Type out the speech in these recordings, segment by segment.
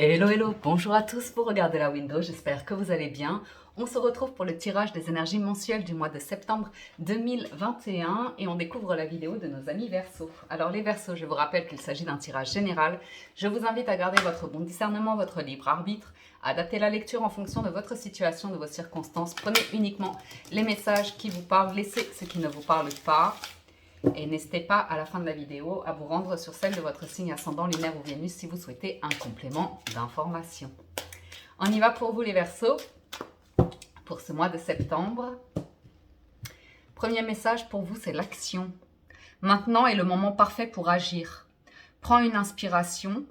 Hello, hello, bonjour à tous, vous regardez la window, j'espère que vous allez bien. On se retrouve pour le tirage des énergies mensuelles du mois de septembre 2021 et on découvre la vidéo de nos amis Verseaux. Alors les Verseaux, je vous rappelle qu'il s'agit d'un tirage général. Je vous invite à garder votre bon discernement, votre libre arbitre, à adapter la lecture en fonction de votre situation, de vos circonstances. Prenez uniquement les messages qui vous parlent, laissez ce qui ne vous parle pas. Et n'hésitez pas à la fin de la vidéo à vous rendre sur celle de votre signe ascendant, lunaire ou Vénus si vous souhaitez un complément d'information. On y va pour vous les Verseaux, pour ce mois de septembre. Premier message pour vous, c'est l'action. Maintenant est le moment parfait pour agir. Prends une inspiration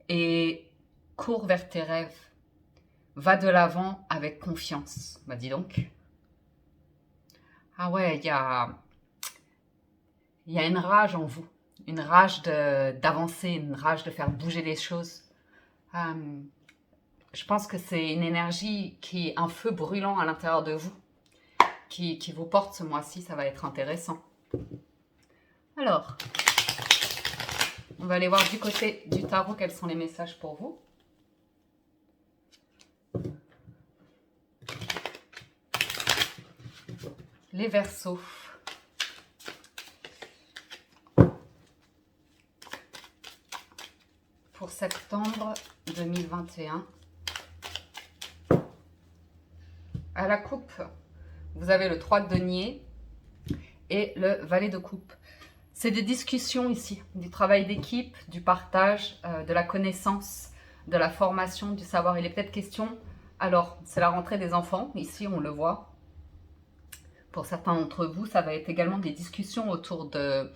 et cours vers tes rêves. Va de l'avant avec confiance. Bah dis donc. Ah ouais, il y a une rage en vous, une rage d'avancer, une rage de faire bouger les choses. Je pense que c'est une énergie qui est un feu brûlant à l'intérieur de vous, qui vous porte ce mois-ci, ça va être intéressant. Alors, on va aller voir du côté du tarot quels sont les messages pour vous. Les Verseaux. Pour septembre 2021. À la coupe, vous avez le 3 de denier et le valet de coupe. C'est des discussions ici, du travail d'équipe, du partage, de la connaissance, de la formation, du savoir. Il est peut-être question, alors c'est la rentrée des enfants, ici on le voit. Pour certains d'entre vous, ça va être également des discussions autour de,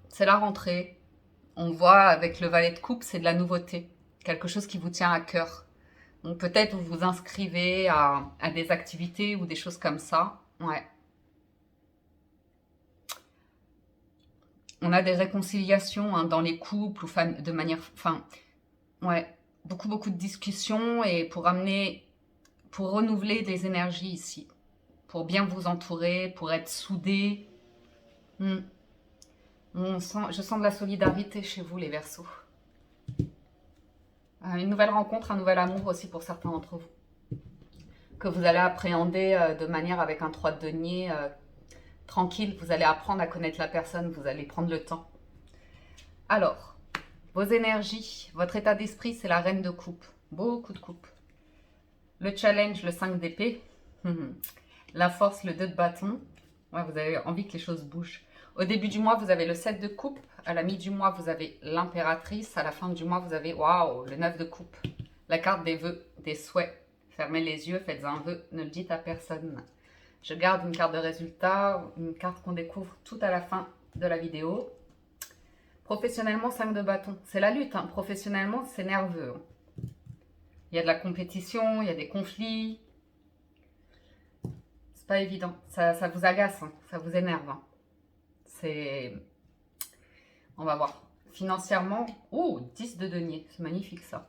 c'est la rentrée. On voit avec le valet de coupe, c'est de la nouveauté, quelque chose qui vous tient à cœur. Donc peut-être vous vous inscrivez à des activités ou des choses comme ça. Ouais. On a des réconciliations dans les couples ou de manière... ouais, beaucoup de discussions et pour renouveler des énergies ici. Pour bien vous entourer, pour être soudés. Je sens de la solidarité chez vous, les Verseaux. Une nouvelle rencontre, un nouvel amour aussi pour certains d'entre vous. Que vous allez appréhender de manière avec un 3 de denier tranquille. Vous allez apprendre à connaître la personne, vous allez prendre le temps. Alors, vos énergies, votre état d'esprit, c'est la reine de coupe. Beaucoup de coupe. Le challenge, le 5 d'épée. La force, le 2 de bâton. Ouais, vous avez envie que les choses bougent. Au début du mois, vous avez le 7 de coupe. À la mi du mois, vous avez l'impératrice. À la fin du mois, vous avez, waouh, le 9 de coupe. La carte des vœux, des souhaits. Fermez les yeux, faites un vœu, ne le dites à personne. Je garde une carte de résultat, une carte qu'on découvre tout à la fin de la vidéo. Professionnellement, 5 de bâton. C'est la lutte, hein. Professionnellement, c'est nerveux. Il y a de la compétition, il y a des conflits. C'est pas évident. Ça vous agace, hein. Ça vous énerve. Hein. On va voir. Financièrement, 10 de denier. C'est magnifique, ça.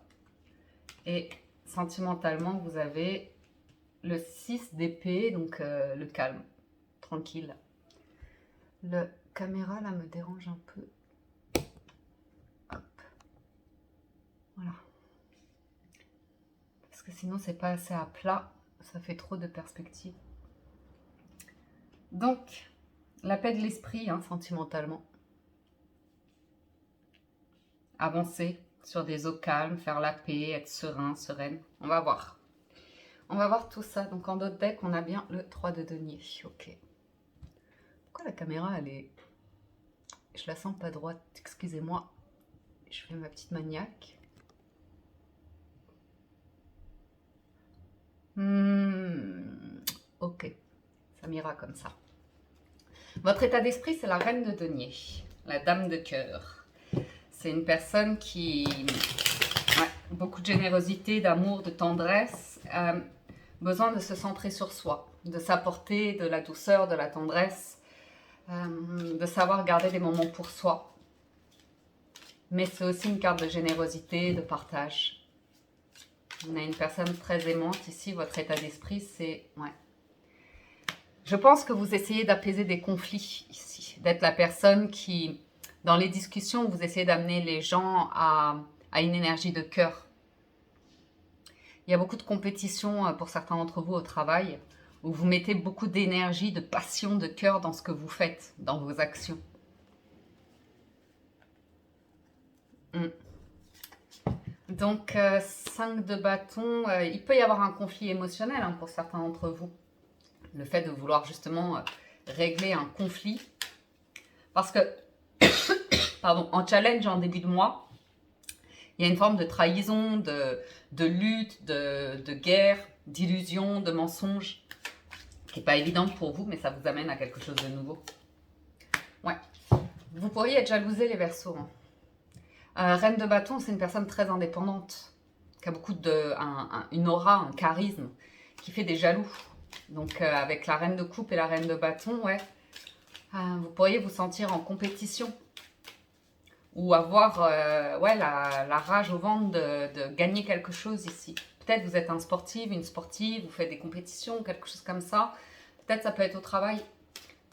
Et sentimentalement, vous avez le 6 d'épée, donc le calme, tranquille. Le caméra, là, me dérange un peu. Hop. Voilà. Parce que sinon, c'est pas assez à plat. Ça fait trop de perspective. Donc, la paix de l'esprit, hein, sentimentalement. Avancer sur des eaux calmes, faire la paix, être serein, sereine. On va voir. On va voir tout ça. Donc, en d'autres decks, on a bien le 3 de denier. Ok. Pourquoi la caméra, elle est... Je la sens pas droite. Excusez-moi. Je fais ma petite maniaque. Ok. Ça m'ira comme ça. Votre état d'esprit, c'est la reine de denier. La dame de cœur. C'est une personne qui... Ouais, beaucoup de générosité, d'amour, de tendresse. Besoin de se centrer sur soi. De s'apporter de la douceur, de la tendresse. De savoir garder des moments pour soi. Mais c'est aussi une carte de générosité, de partage. On a une personne très aimante ici. Votre état d'esprit, c'est... Ouais. Je pense que vous essayez d'apaiser des conflits ici. D'être la personne qui Dans les discussions, vous essayez d'amener les gens à une énergie de cœur. Il y a beaucoup de compétition pour certains d'entre vous au travail, où vous mettez beaucoup d'énergie, de passion, de cœur dans ce que vous faites, dans vos actions. Donc, 5 de bâton, il peut y avoir un conflit émotionnel hein, pour certains d'entre vous. Le fait de vouloir justement régler un conflit. Parce que, pardon, en challenge en début de mois, il y a une forme de trahison, de lutte, de guerre, d'illusion, de mensonge, qui n'est pas évidente pour vous, mais ça vous amène à quelque chose de nouveau. Ouais. Vous pourriez être jalousé, les Verseaux. Hein. Reine de bâton, c'est une personne très indépendante, qui a beaucoup une aura, un charisme, qui fait des jaloux. Donc, avec la reine de coupe et la reine de bâton, ouais, vous pourriez vous sentir en compétition. Ou avoir ouais, la rage au ventre de gagner quelque chose ici. Peut-être vous êtes un sportif, une sportive, vous faites des compétitions, quelque chose comme ça. Peut-être ça peut être au travail.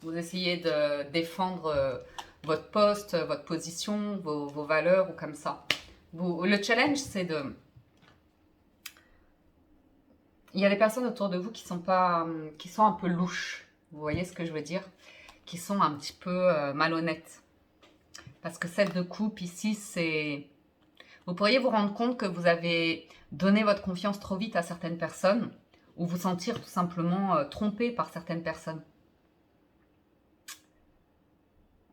Vous essayez de défendre votre poste, votre position, vos valeurs ou comme ça. Le challenge, c'est de... Il y a des personnes autour de vous qui sont un peu louches. Vous voyez ce que je veux dire? Qui sont un petit peu malhonnêtes. Parce que 7 de coupe ici, c'est... Vous pourriez vous rendre compte que vous avez donné votre confiance trop vite à certaines personnes ou vous sentir tout simplement trompé par certaines personnes.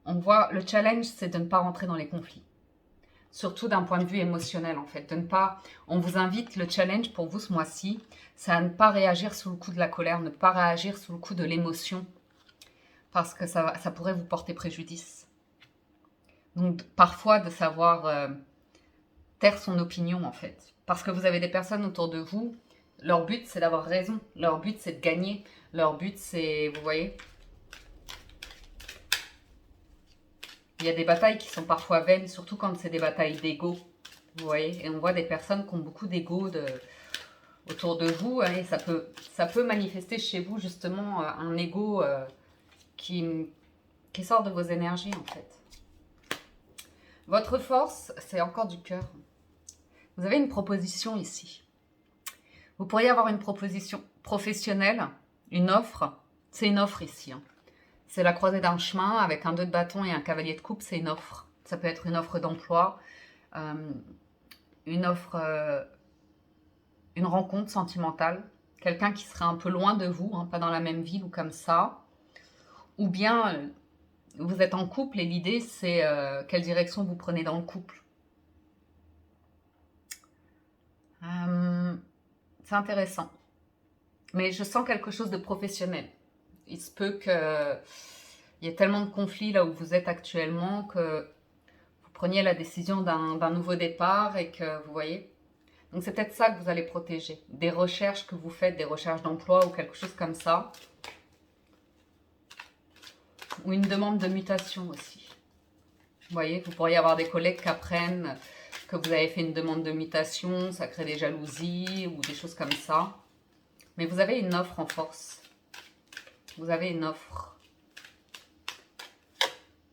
On voit, le challenge, c'est de ne pas rentrer dans les conflits. Surtout d'un point de vue émotionnel, en fait. De ne pas... On vous invite, le challenge pour vous ce mois-ci, c'est à ne pas réagir sous le coup de la colère, ne pas réagir sous le coup de l'émotion. Parce que ça pourrait vous porter préjudice. Donc, parfois, de savoir taire son opinion, en fait. Parce que vous avez des personnes autour de vous, leur but, c'est d'avoir raison. Leur but, c'est de gagner. Leur but, c'est... Vous voyez? Il y a des batailles qui sont parfois vaines, surtout quand c'est des batailles d'ego. Vous voyez? Et on voit des personnes qui ont beaucoup d'ego autour de vous. Hein, et ça peut manifester chez vous, justement, un ego qui sort de vos énergies, en fait. Votre force, c'est encore du cœur. Vous avez une proposition ici. Vous pourriez avoir une proposition professionnelle, une offre. C'est une offre ici. Hein. C'est la croisée d'un chemin avec un 2 de bâton et un cavalier de coupe, c'est une offre. Ça peut être une offre d'emploi, une offre, une rencontre sentimentale. Quelqu'un qui serait un peu loin de vous, hein, pas dans la même ville ou comme ça. Ou bien... vous êtes en couple et l'idée, c'est quelle direction vous prenez dans le couple. C'est intéressant. Mais je sens quelque chose de professionnel. Il se peut qu'il y ait tellement de conflits là où vous êtes actuellement que vous preniez la décision d'un nouveau départ et que vous voyez. Donc c'est peut-être ça que vous allez protéger. Des recherches que vous faites, des recherches d'emploi ou quelque chose comme ça. Ou une demande de mutation aussi. Vous voyez, vous pourriez avoir des collègues qui apprennent que vous avez fait une demande de mutation, ça crée des jalousies ou des choses comme ça. Mais vous avez une offre en force. Vous avez une offre.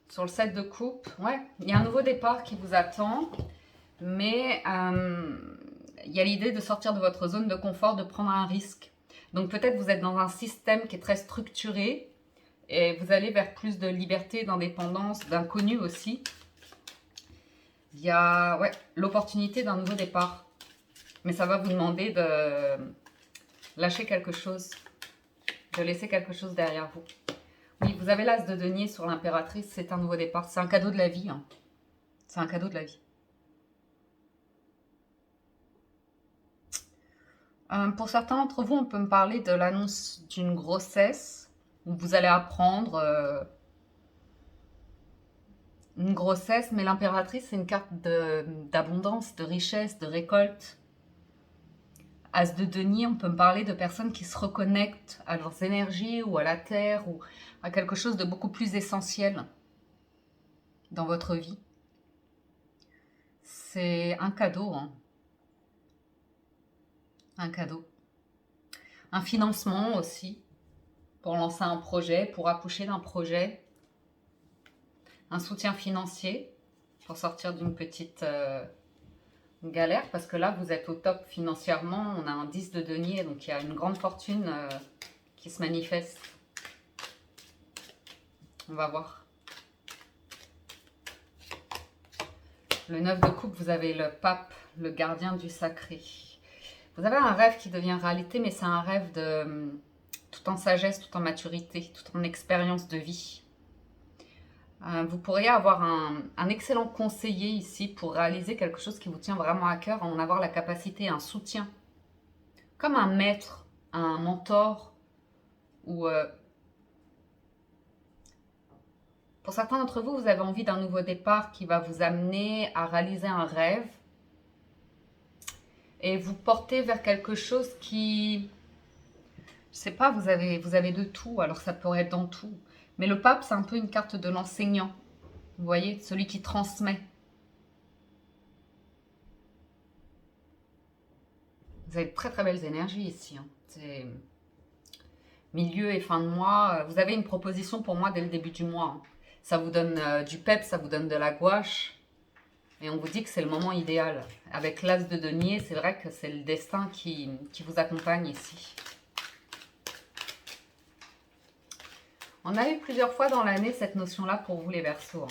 Sur le 7 de coupe, ouais, il y a un nouveau départ qui vous attend. Mais il y a l'idée de sortir de votre zone de confort, de prendre un risque. Donc peut-être vous êtes dans un système qui est très structuré. Et vous allez vers plus de liberté, d'indépendance, d'inconnu aussi. Il y a ouais, l'opportunité d'un nouveau départ. Mais ça va vous demander de lâcher quelque chose. De laisser quelque chose derrière vous. Oui, vous avez l'as de denier sur l'impératrice. C'est un nouveau départ. C'est un cadeau de la vie. Hein. C'est un cadeau de la vie. Pour certains d'entre vous, on peut me parler de l'annonce d'une grossesse. Où vous allez apprendre... une grossesse, mais l'impératrice, c'est une carte d'abondance, de richesse, de récolte. As de denier, on peut me parler de personnes qui se reconnectent à leurs énergies ou à la terre ou à quelque chose de beaucoup plus essentiel dans votre vie. C'est un cadeau, hein. Un cadeau. Un financement aussi, pour lancer un projet, pour accoucher d'un projet. un soutien financier pour sortir d'une petite galère, parce que là, vous êtes au top financièrement. On a un 10 de denier, donc il y a une grande fortune qui se manifeste. On va voir. Le 9 de coupe, vous avez le pape, le gardien du sacré. Vous avez un rêve qui devient réalité, mais c'est un rêve de tout en sagesse, tout en maturité, tout en expérience de vie. Vous pourriez avoir un excellent conseiller ici pour réaliser quelque chose qui vous tient vraiment à cœur, en avoir la capacité, un soutien, comme un maître, un mentor, ou pour certains d'entre vous, vous avez envie d'un nouveau départ qui va vous amener à réaliser un rêve et vous porter vers quelque chose qui, je sais pas, vous avez de tout, alors ça pourrait être dans tout. Mais le pape, c'est un peu une carte de l'enseignant. Vous voyez, celui qui transmet. Vous avez de très très belles énergies ici. Hein. C'est milieu et fin de mois. Vous avez une proposition pour moi dès le début du mois. Hein. Ça vous donne du pep, ça vous donne de la gouache. Et on vous dit que c'est le moment idéal. Avec l'as de denier, c'est vrai que c'est le destin qui vous accompagne ici. On a eu plusieurs fois dans l'année cette notion-là pour vous les Verseaux. Hein.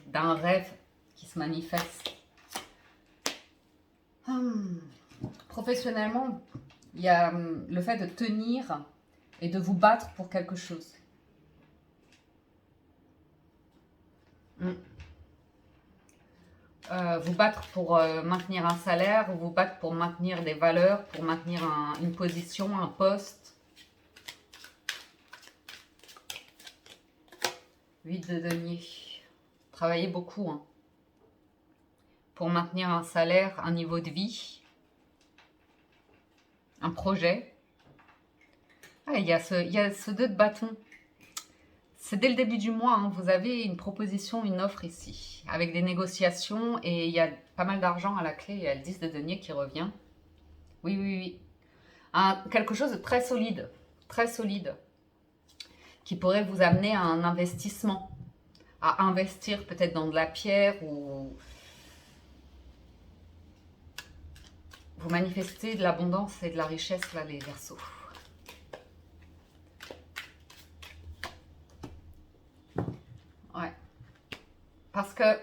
D'un rêve qui se manifeste. Professionnellement, il y a le fait de tenir et de vous battre pour quelque chose. Vous battre pour maintenir un salaire, ou vous battre pour maintenir des valeurs, pour maintenir une position, un poste. 8 de denier. Travaillez beaucoup hein, pour maintenir un salaire, un niveau de vie, un projet. Ah, il y a ce 2 de bâton. C'est dès le début du mois, hein, vous avez une proposition, une offre ici, avec des négociations et il y a pas mal d'argent à la clé. Il y a le 10 de denier qui revient. Oui, oui, oui. Quelque chose de très solide, qui pourrait vous amener à un investissement, à investir peut-être dans de la pierre ou vous manifestez de l'abondance et de la richesse là, les Verseaux. Ouais. Parce que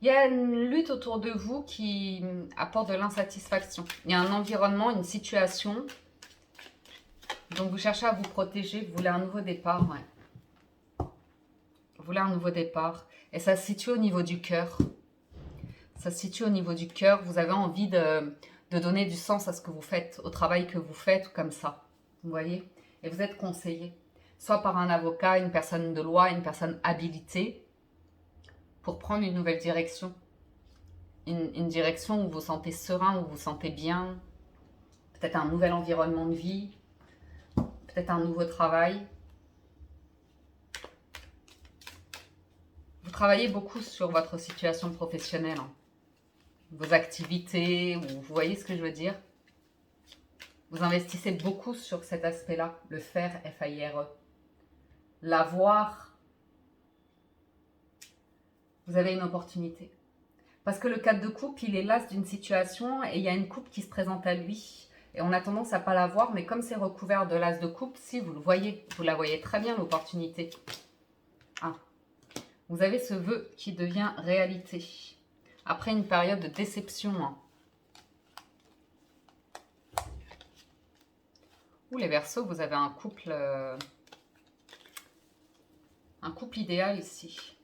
il y a une lutte autour de vous qui apporte de l'insatisfaction. Il y a un environnement, une situation. Donc vous cherchez à vous protéger, vous voulez un nouveau départ. Ouais. Vous voulez un nouveau départ. Et ça se situe au niveau du cœur. Ça se situe au niveau du cœur. Vous avez envie de donner du sens à ce que vous faites, au travail que vous faites, ou comme ça. Vous voyez? Et vous êtes conseillé. Soit par un avocat, une personne de loi, une personne habilitée, pour prendre une nouvelle direction. Une direction où vous vous sentez serein, où vous vous sentez bien. Peut-être un nouvel environnement de vie. Peut-être un nouveau travail. Vous travaillez beaucoup sur votre situation professionnelle. Hein. Vos activités, ou vous voyez ce que je veux dire? Vous investissez beaucoup sur cet aspect-là. Le faire, F-A-I-R-E. L'avoir. Vous avez une opportunité. Parce que le 4 de coupe, il est l'as d'une situation et il y a une coupe qui se présente à lui. Et on a tendance à ne pas la voir, mais comme c'est recouvert de l'as de coupe, si vous le voyez, vous la voyez très bien, l'opportunité. Ah. Vous avez ce vœu qui devient réalité. Après une période de déception. Hein. Ou les Verseaux, vous avez un couple idéal ici.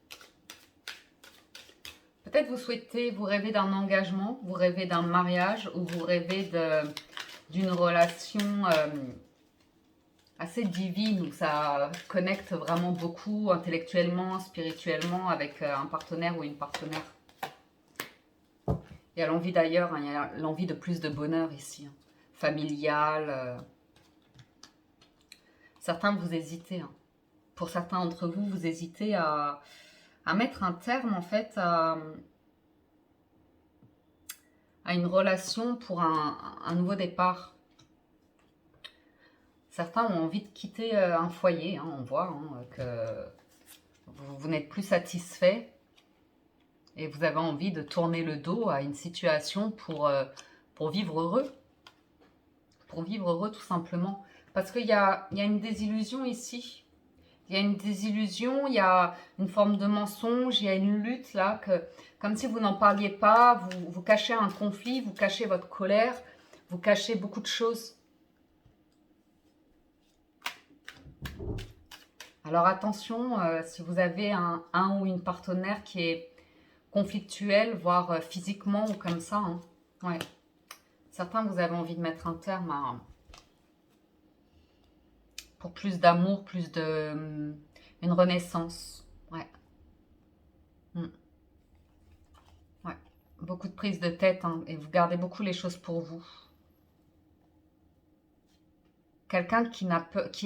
Peut-être vous souhaitez, vous rêvez d'un engagement, vous rêvez d'un mariage ou vous rêvez d'une relation assez divine où ça connecte vraiment beaucoup intellectuellement, spirituellement avec un partenaire ou une partenaire. Il y a l'envie d'ailleurs, hein, il y a l'envie de plus de bonheur ici, hein, familial. Certains vous hésitez. Hein. Pour certains d'entre vous, vous hésitez à mettre un terme en fait à une relation pour un nouveau départ. Certains ont envie de quitter un foyer, hein, on voit que vous n'êtes plus satisfait et vous avez envie de tourner le dos à une situation pour vivre heureux. Pour vivre heureux tout simplement. Parce qu'il y a une désillusion ici. Il y a une désillusion, il y a une forme de mensonge, il y a une lutte là, comme si vous n'en parliez pas, vous cachez un conflit, vous cachez votre colère, vous cachez beaucoup de choses. Alors attention, si vous avez un ou une partenaire qui est conflictuel, voire physiquement ou comme ça. Hein. Ouais. Certains, vous avez envie de mettre un terme pour plus d'amour, plus de... une renaissance. Ouais. Ouais. Beaucoup de prise de tête hein, et vous gardez beaucoup les choses pour vous. Quelqu'un qui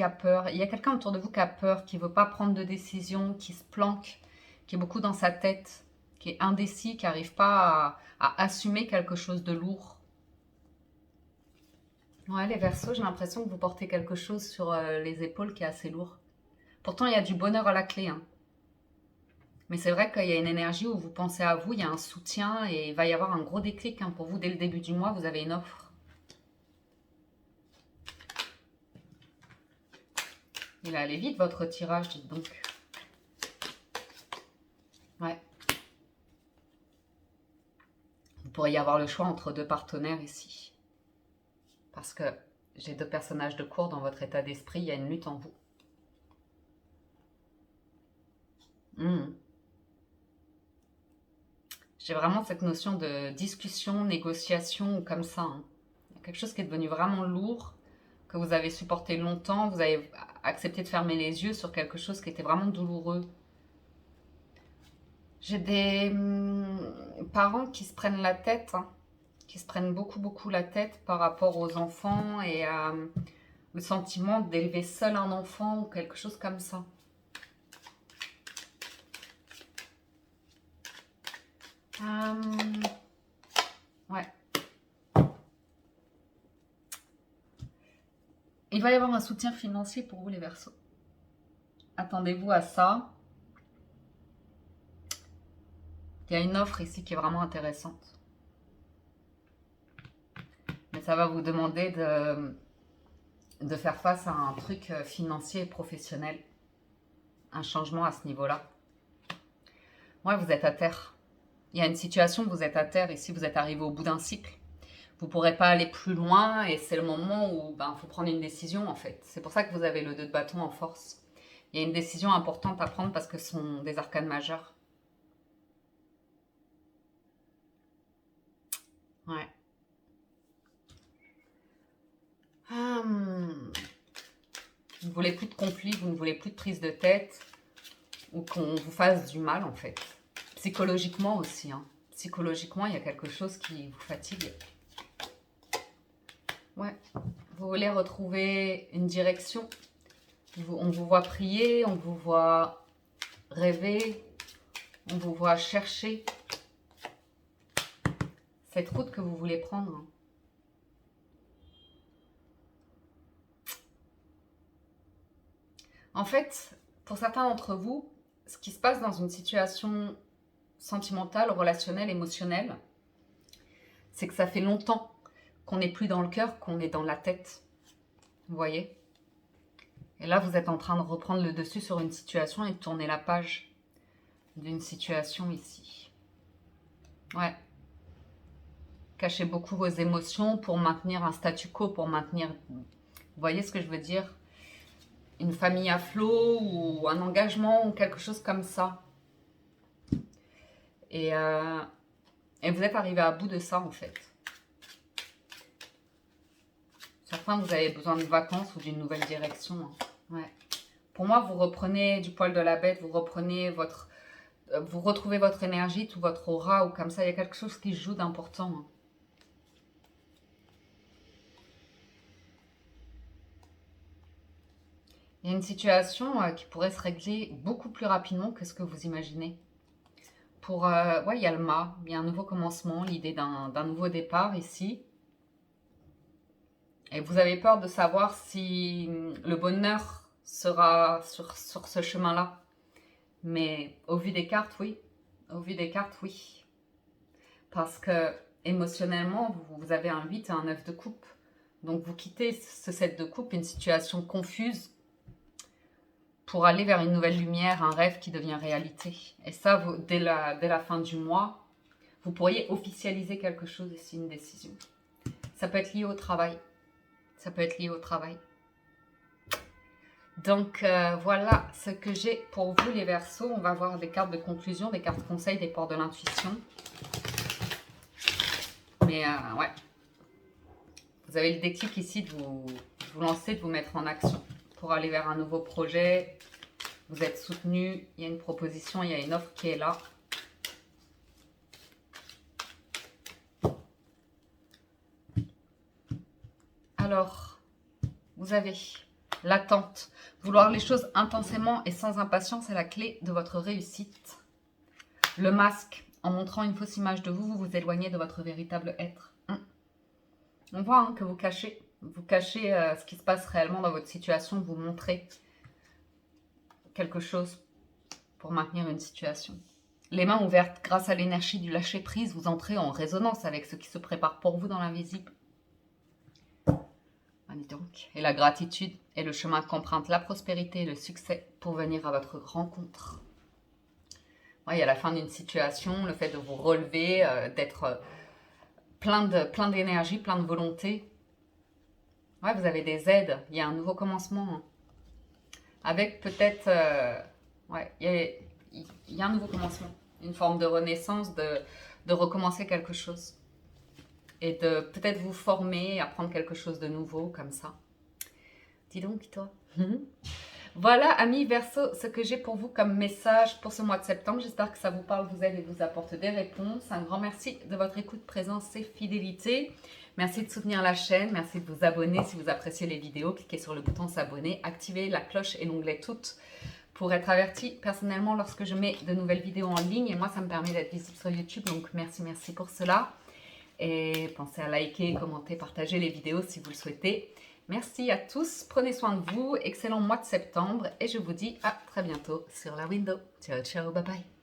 a peur. Il y a quelqu'un autour de vous qui a peur, qui ne veut pas prendre de décision, qui se planque, qui est beaucoup dans sa tête, qui est indécis, qui n'arrive pas à assumer quelque chose de lourd. Ouais, les Verseaux, j'ai l'impression que vous portez quelque chose sur les épaules qui est assez lourd. Pourtant, il y a du bonheur à la clé. Hein. Mais c'est vrai qu'il y a une énergie où vous pensez à vous, il y a un soutien et il va y avoir un gros déclic hein, pour vous. Dès le début du mois, vous avez une offre. Il est allé vite votre tirage, dites donc. Ouais. Vous pourriez avoir le choix entre deux partenaires ici. Parce que j'ai deux personnages de cour dans votre état d'esprit, il y a une lutte en vous. J'ai vraiment cette notion de discussion, négociation ou comme ça. Hein. Il y a quelque chose qui est devenu vraiment lourd, que vous avez supporté longtemps, vous avez accepté de fermer les yeux sur quelque chose qui était vraiment douloureux. J'ai des parents qui se prennent la tête, hein, qui se prennent beaucoup la tête par rapport aux enfants et le sentiment d'élever seul un enfant ou quelque chose comme ça. Ouais. Il va y avoir un soutien financier pour vous les Verseaux. Attendez-vous à ça. Il y a une offre ici qui est vraiment intéressante. Mais ça va vous demander de faire face à un truc financier et professionnel. Un changement à ce niveau-là. Ouais, vous êtes à terre. Il y a une situation où vous êtes à terre. Ici, vous êtes arrivé au bout d'un cycle. Vous ne pourrez pas aller plus loin et c'est le moment où il faut prendre une décision en fait. C'est pour ça que vous avez le 2 de bâton en force. Il y a une décision importante à prendre parce que ce sont des arcanes majeures. Ouais. Vous ne voulez plus de conflit, vous ne voulez plus de prise de tête ou qu'on vous fasse du mal en fait. Psychologiquement aussi. Hein. Psychologiquement, il y a quelque chose qui vous fatigue. Ouais. Vous voulez retrouver une direction. On vous voit prier, on vous voit rêver, on vous voit chercher cette route que vous voulez prendre. En fait, pour certains d'entre vous, ce qui se passe dans une situation sentimentale, relationnelle, émotionnelle, c'est que ça fait longtemps qu'on n'est plus dans le cœur, qu'on est dans la tête. Vous voyez? Et là, vous êtes en train de reprendre le dessus sur une situation et de tourner la page d'une situation ici. Ouais. Cachez beaucoup vos émotions pour maintenir un statu quo, pour maintenir... Vous voyez ce que je veux dire? Une famille à flot ou un engagement ou quelque chose comme ça. Et vous êtes arrivé à bout de ça en fait. Certains, vous avez besoin de vacances ou d'une nouvelle direction. Hein. Ouais. Pour moi, vous reprenez du poil de la bête, vous retrouvez votre énergie, tout votre aura ou comme ça. Il y a quelque chose qui se joue d'important. Hein. Il y a une situation qui pourrait se régler beaucoup plus rapidement que ce que vous imaginez. Ouais, il y a le mât, il y a un nouveau commencement, l'idée d'un nouveau départ ici. Et vous avez peur de savoir si le bonheur sera sur ce chemin-là. Mais au vu des cartes, oui. Au vu des cartes, oui. Parce que émotionnellement, vous avez un 8 et un 9 de coupe. Donc vous quittez ce 7 de coupe, une situation confuse, pour aller vers une nouvelle lumière, un rêve qui devient réalité. Et ça, dès la fin du mois, vous pourriez officialiser quelque chose et c'est une décision. Ça peut être lié au travail. Ça peut être lié au travail. Donc voilà ce que j'ai pour vous les Verseaux. On va voir des cartes de conclusion, des cartes conseils, des ports de l'intuition. Mais ouais, vous avez le déclic ici de vous lancer, de vous mettre en action pour aller vers un nouveau projet. Vous êtes soutenu, il y a une proposition, il y a une offre qui est là. Alors, vous avez l'attente. Vouloir les choses intensément et sans impatience est la clé de votre réussite. Le masque, en montrant une fausse image de vous, vous vous éloignez de votre véritable être. On voit que vous cachez ce qui se passe réellement dans votre situation, vous montrez quelque chose pour maintenir une situation. Les mains ouvertes, grâce à l'énergie du lâcher-prise, vous entrez en résonance avec ce qui se prépare pour vous dans l'invisible. Donc. Et la gratitude est le chemin qu'emprunte la prospérité et le succès pour venir à votre rencontre. Ouais, il y a la fin d'une situation, le fait de vous relever, d'être plein d'énergie, plein de volonté. Ouais, vous avez des aides, il y a un nouveau commencement. Avec peut-être, ouais, il y a un nouveau commencement, une forme de renaissance, de recommencer quelque chose. Et de peut-être vous former, apprendre quelque chose de nouveau, comme ça. Dis donc, toi. Voilà, amis Verseau, ce que j'ai pour vous comme message pour ce mois de septembre. J'espère que ça vous parle, vous aide et vous apporte des réponses. Un grand merci de votre écoute, présence et fidélité. Merci de soutenir la chaîne. Merci de vous abonner si vous appréciez les vidéos. Cliquez sur le bouton s'abonner, activez la cloche et l'onglet toutes pour être averti personnellement lorsque je mets de nouvelles vidéos en ligne. Et moi, ça me permet d'être visible sur YouTube. Donc, merci pour cela. Et pensez à liker, commenter, partager les vidéos si vous le souhaitez. Merci à tous, prenez soin de vous, excellent mois de septembre et je vous dis à très bientôt sur la window. Ciao, ciao, bye bye.